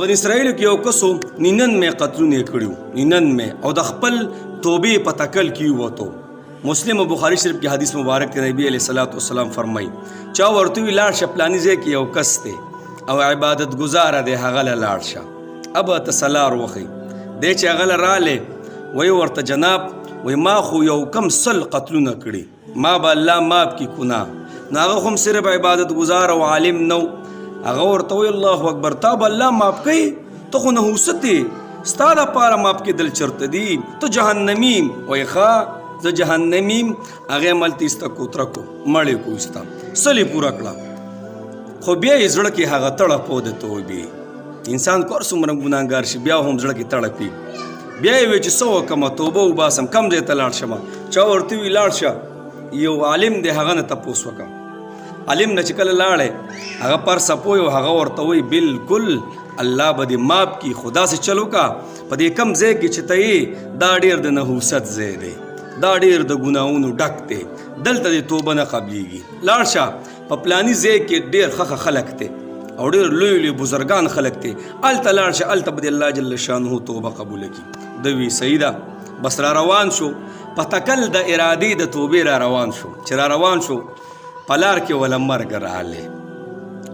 بني اسرائیل کې یو کسو 99 قتلونه کړیو 99 او د خپل توبې په تکل کې وته مسلم او بخاری شریف کې حدیث مبارک کې نبی علیہ الصلوۃ والسلام فرمایي چا ورته ویلار شپلانی ځای کې یو کس ته او عبادت گزار دی هغه لاړ شه ابا تسلار وخی دی چې هغه رااله وی ورته جناب وی ما خو یو کم سل قتلونه کړي ما به الله ماف کی ګناه نو هغه هم صرف عبادت گزار او عالم نو هغه ورته وی الله اکبر تا به الله ماف کوي ته خو نحوست یې ستا دپاره ماف کېدل چرته دي ته جهنمي وی ښه زه جهنمي هغې هملته ایسته کوتره کو مړې کو ایسته سل یې پوره کړه خو بیا یې زړه کې هغه تړپ و د توبې انسان کور څومره ګناهګار شي بیا هم زړه کې تړپ وي بیا یې وی چې څه وکړمه توبه وباسم کم ځای ته لاړ شمه چا ورته وي لاړ شه یو عالم دی هغه نه تپوس وکړه عالم نه چې کله لاړې هغه پر سپوی او هغه ورته وی بالکل الله به دې ماف کي خدا سے چلو کا په دې کم ځای کې چې ته یې دا ډېر د نحوست ځای دی دا ډېر د ګناهونو ډک دی دلته دې توبه نه قبلیږي لاړ شه په پلاني ځای کې ډېر ښه خلک دی او ډېر لوی لوی بزرګان خلک دی هلته لاړ شه هلته به دې الله جل شانه توبه قبوله کړي د وی صحیح ده بس را روان شو په تکل د ارادې د توبې را روان شو چې را روان شو په لار کې وله مرګ راغلی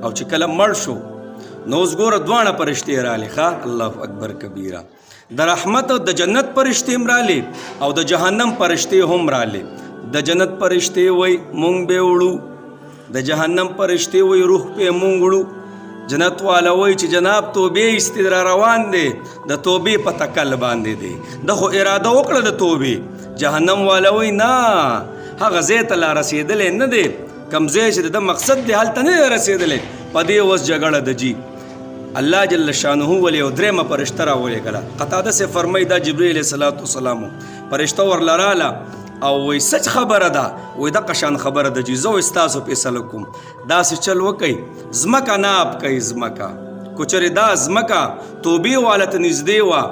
او چې کله مړ شو نو اوس ګوره دواړه فرشتې راغلې ښه الله اکبر کبیره د رحمت او د جنت فرشتې هم راغلې او د جهنم فرشتې هم راغلې د جنت فرشتې وایي مونږ به وړو د جهنم فرشتې وایي روح پې مونږ وړو جنت والا وایي چې جناب توبې ایستې را روان دی د توبې په تکل باندې دی د خو اراده وکړه د توبې جهنم والا وایي نه هغه ځای ته لا رسېدلی نه دی کم ځای چې د مقصد دی هلته نه دی رسېدلی په دې اوس جګړه د جي الله جل شانه ولې یو درېیمه فرشته راولېږله قتاده سے فرمایي دا جبریل علیه الصلاۃ والسلام فرشته ورله راله او وی سچ خبره ده وی دغه شان خبره ده چې زه ستاسو فیصله کوم داسې چل وکئ ځمکه ناب کوي ځمکه کو چرې دا ځمکه توبې والا ته نږدې وه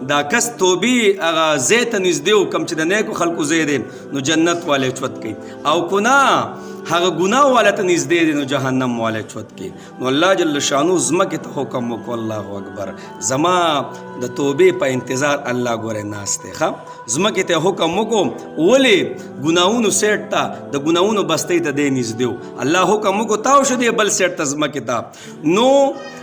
دا کس توبې هغه ځای ته نږدې و کوم چې د نیکو خلکو ځای دی نو جنت والی چوت کوي او که نه هغه ګناه والا ته نږدې دی نو جهنم والی چوت کوي نو الله جل شانو ځمکې ته حکم وکړو الله اکبر زما د توبې په انتظار الله ګورې ناست دی ښه ځمکې ته حکم وکړو ولې ګناهونو سیټ ته د ګناهونو بستۍ ته دی نږدې و الله حکم وکړو تاو شو دی بل سیټ ته ځمکې ته نو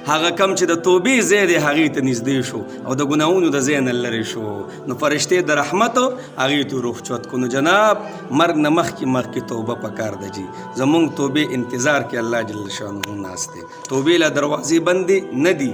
هغه کم چې د توبې ځای دی هغې ته نږدې شو او د ګناهونو د ځای نه لرې شو نو فرشتې د رحمت هغې ته روح چوت کو نو جناب مرګ نه مخکې توبه پکار ده جي زمونږ توبې انتظار کې الله جل شانه ناست دی توبې له دروازې بندې نه دي